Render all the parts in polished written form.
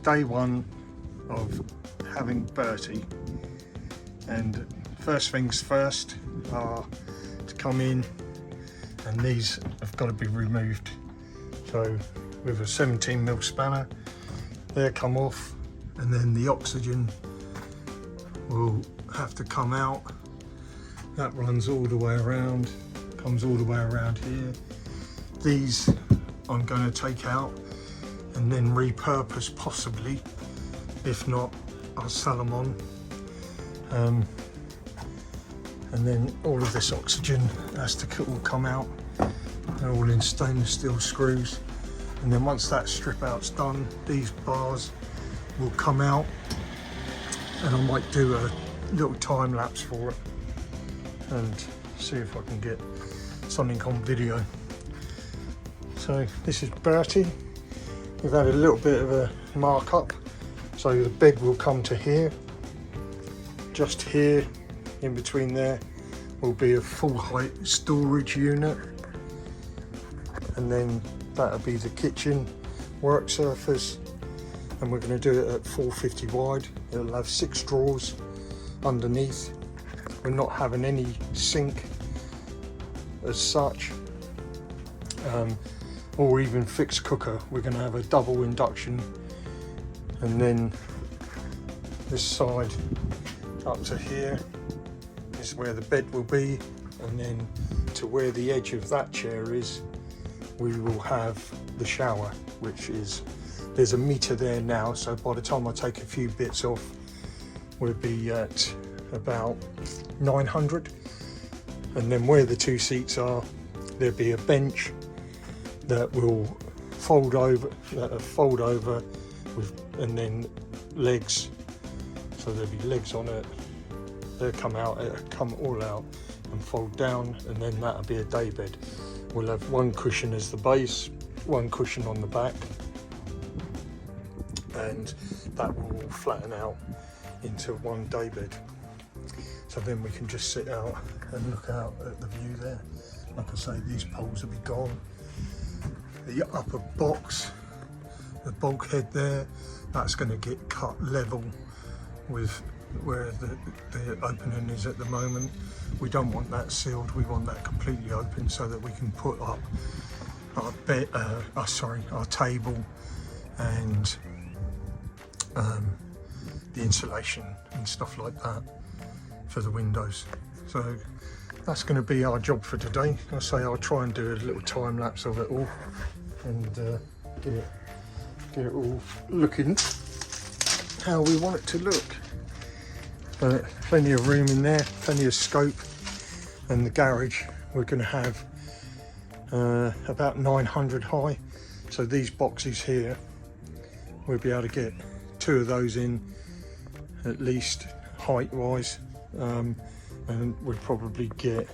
day one of having Bertie, and first things first are to come in, and these have got to be removed. So with a 17mm spanner, they come off, and then the oxygen will have to come out. That runs all the way around, comes all the way around here. These I'm going to take out and then repurpose possibly. If not, I'll sell them on. And then all of this oxygen has to all come out. They're all in stainless steel screws. And then once that strip out's done, these bars will come out, and I might do a little time lapse for it and see if I can get something on video. So this is Bertie. We've had a little bit of a markup. So the bed will come to here. Just here, in between there, will be a full height storage unit. And then that'll be the kitchen work surface. And we're going to do it at 450 wide. It'll have 6 drawers underneath. We're not having any sink as such, or even fixed cooker. We're going to have a double induction, and then this side up to here is where the bed will be, and then to where the edge of that chair is, we will have the shower, which is, there's a meter there now, so by the time I take a few bits off, we'll be at about 900. And then where the 2 seats are, there'll be a bench that will fold over with, and then legs, so there'll be legs on it. They'll come out, it'll come all out and fold down, and then that'll be a day bed. We'll have 1 cushion as the base, 1 cushion on the back, and that will all flatten out into 1 day bed. So then we can just sit out and look out at the view there. Like I say, these poles will be gone. The upper box, the bulkhead there, that's going to get cut level with where the opening is at the moment. We don't want that sealed, we want that completely open so that we can put up our bed, our table, and the insulation and stuff like that for the windows. So that's going to be our job for today. I say I'll try and do a little time lapse of it all and get it all looking how we want it to look. But plenty of room in there, plenty of scope, and the garage we're going to have about 900 high. So these boxes here, we'll be able to get 2 of those in at least height wise, and we'll probably get,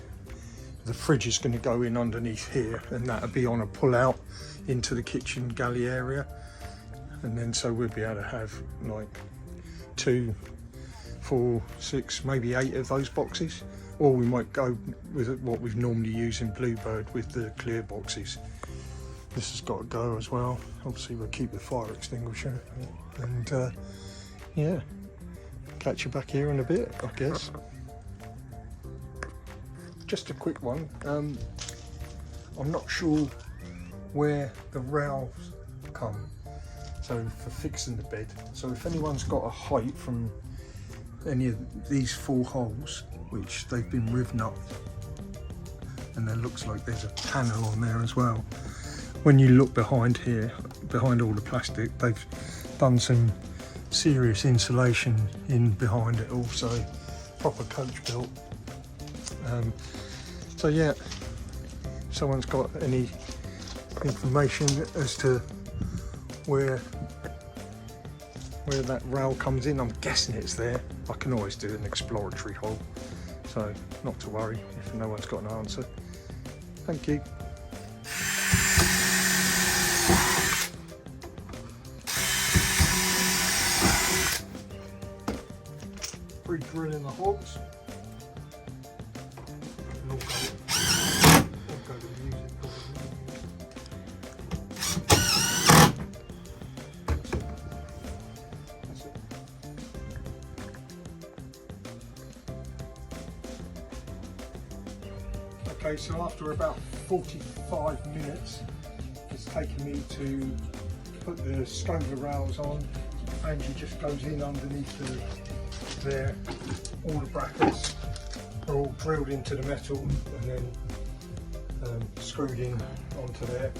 the fridge is going to go in underneath here, and that'll be on a pull out into the kitchen galley area. And then so we'll be able to have like 2, 4, 6, maybe 8 of those boxes, or we might go with what we've normally used in Bluebird with the clear boxes. This has got to go as well. Obviously we'll keep the fire extinguisher, and yeah, catch you back here in a bit, I guess. Just a quick one. I'm not sure where the rails come, so for fixing the bed. So if anyone's got a height from any of these 4 holes, which they've been riven up, and there looks like there's a panel on there as well. When you look behind here, behind all the plastic, they've done some serious insulation in behind it also, proper coach built. So yeah, if someone's got any information as to where that rail comes in, I'm guessing it's there. I can always do an exploratory hole, so not to worry if no one's got an answer. Thank you. Pre-drilling the holes. Okay, so after about 45 minutes, it's taken me to put the stroller rails on. Angie just goes in underneath there. All the brackets are all drilled into the metal and then screwed in onto there.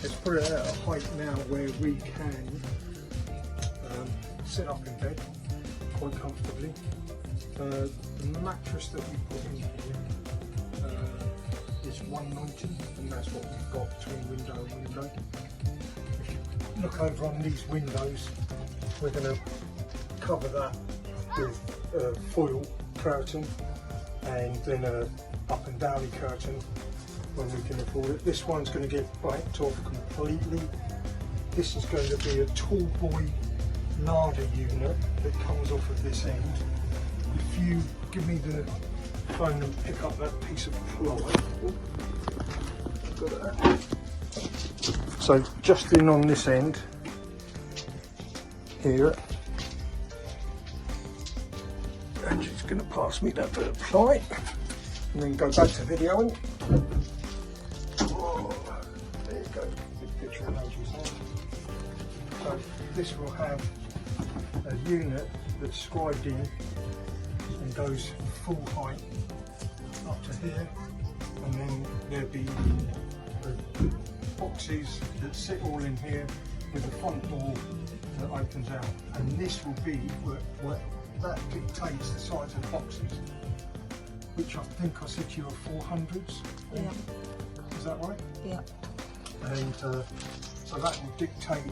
Let's put it at a height now where we can sit up in bed quite comfortably. The mattress that we put in here is 190, and that's what we've got between window and window. If you look over on these windows, we're going to cover that with a foil curtain and then a up and downy curtain when we can afford it. This one's going to get blacked off completely. This is going to be a tall boy larder unit that comes off of this end. If you give me the phone and pick up that piece of ply. So just in on this end here, and she's going to pass me that bit of ply and then go back to videoing. Oh, there you go, big picture of Angie's hand. So this will have a unit that's scribed in and goes full height up to here, and then there'll be boxes that sit all in here with a front door that opens out, and this will be what that dictates the size of the boxes, which I think I said to you are 400s. Yeah. Is that right? Yeah. And so that will dictate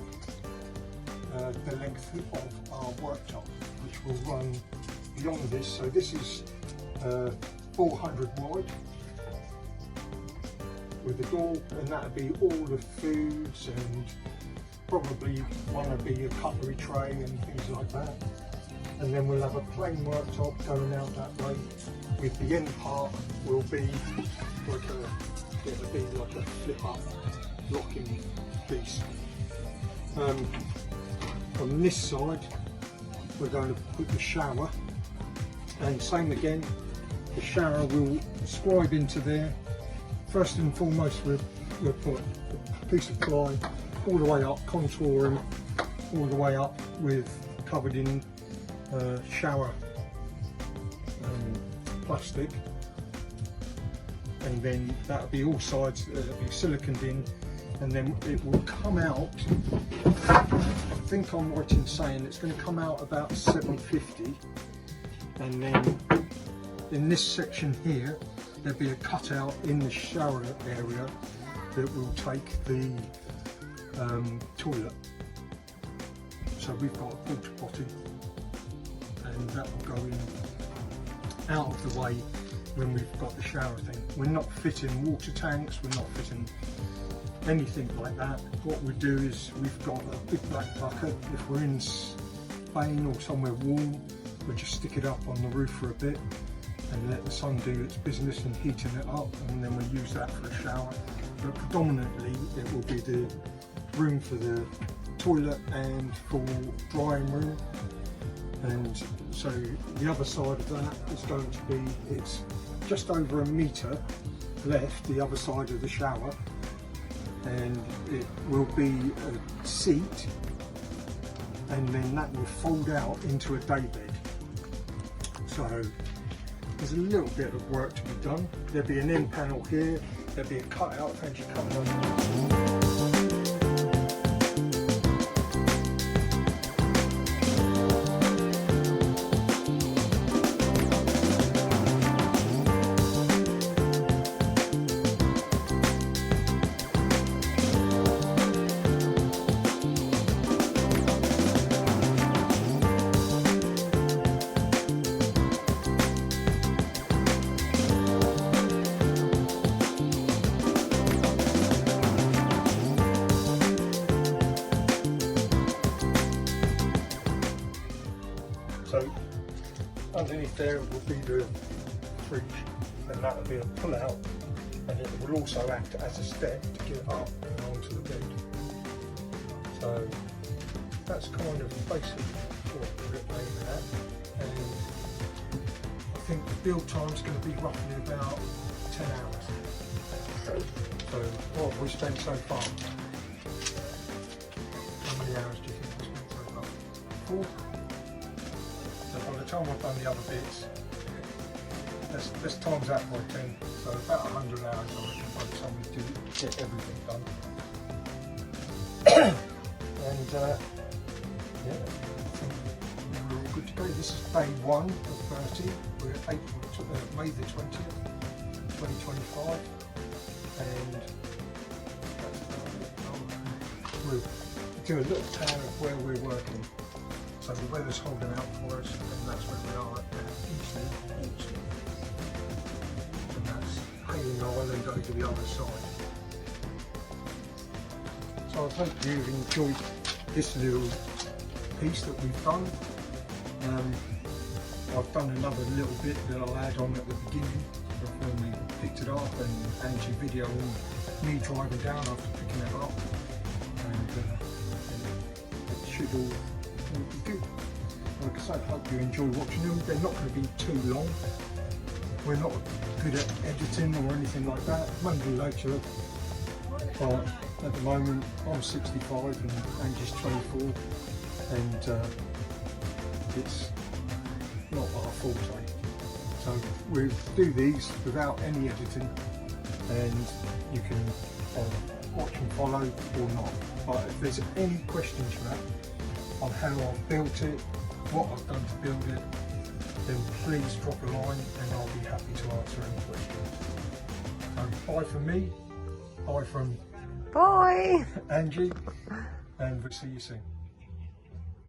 the length of our worktop, which will run beyond this. So this is 400 wide with the door, and that'll be all the foods, and probably one will be a cutlery tray and things like that. And then we'll have a plain worktop going out that way, with the end part will be like a flip up locking piece. On this side we're going to put the shower, and same again, the shower will scribe into there. First and foremost we'll put a piece of ply all the way up, contouring all the way up with covered in shower plastic, and then that'll be all sides, it'll be siliconed in, and then it will come out, I think I'm right in saying it's going to come out about 750, and then in this section here there'll be a cutout in the shower area that will take the toilet. So we've got a porta potty, and that will go in out of the way when we've got the shower thing. We're not fitting water tanks, we're not fitting anything like that. What we do is we've got a big black bucket. If we're in Spain or somewhere warm, we just stick it up on the roof for a bit and let the sun do its business in heating it up, and then we use that for a shower. But predominantly it will be the room for the toilet and for drying room. And so the other side of that is going to be, it's just over a metre left, the other side of the shower, and it will be a seat, and then that will fold out into a day bed. So there's a little bit of work to be done. There'll be an end panel here, there'll be a cutout as you come along. So underneath there will be the fridge, and that will be a pull out, and it will also act as a step to get up and onto the bed. So that's kind of basically what we're aiming at, and I think the build time is going to be roughly about 10 hours. So what have we spent so far? How many hours do you think we spent so far? 4? So by the time I've done the other bits, let's times that by 10. So about 100 hours I reckon by the time we do get everything done. And yeah, I think we're all good to go. This is day 1 of Bertie. We're May the 20th, 2025, and that's about it. We'll do a little tour of where we're working. So the weather's holding out for us, and that's where we are at Eastleigh, Portsmouth. And that's Hayling Island over the other side. So I hope you've enjoyed this little piece that we've done. I've done another little bit that I'll add on at the beginning of when we picked it up, and Angie video on me driving down after picking it up, and it should all be good. Like I say, I hope you enjoy watching them. They're not going to be too long. We're not good at editing or anything like that. Maybe later, but at the moment I'm 65 and Angie's 24, and it's not our forte. So we do these without any editing, and you can watch and follow or not. But if there's any questions you have on how I've built it, what I've done to build it, then please drop a line and I'll be happy to answer any questions. So bye from me, bye from Bye. Angie, and we'll see you soon.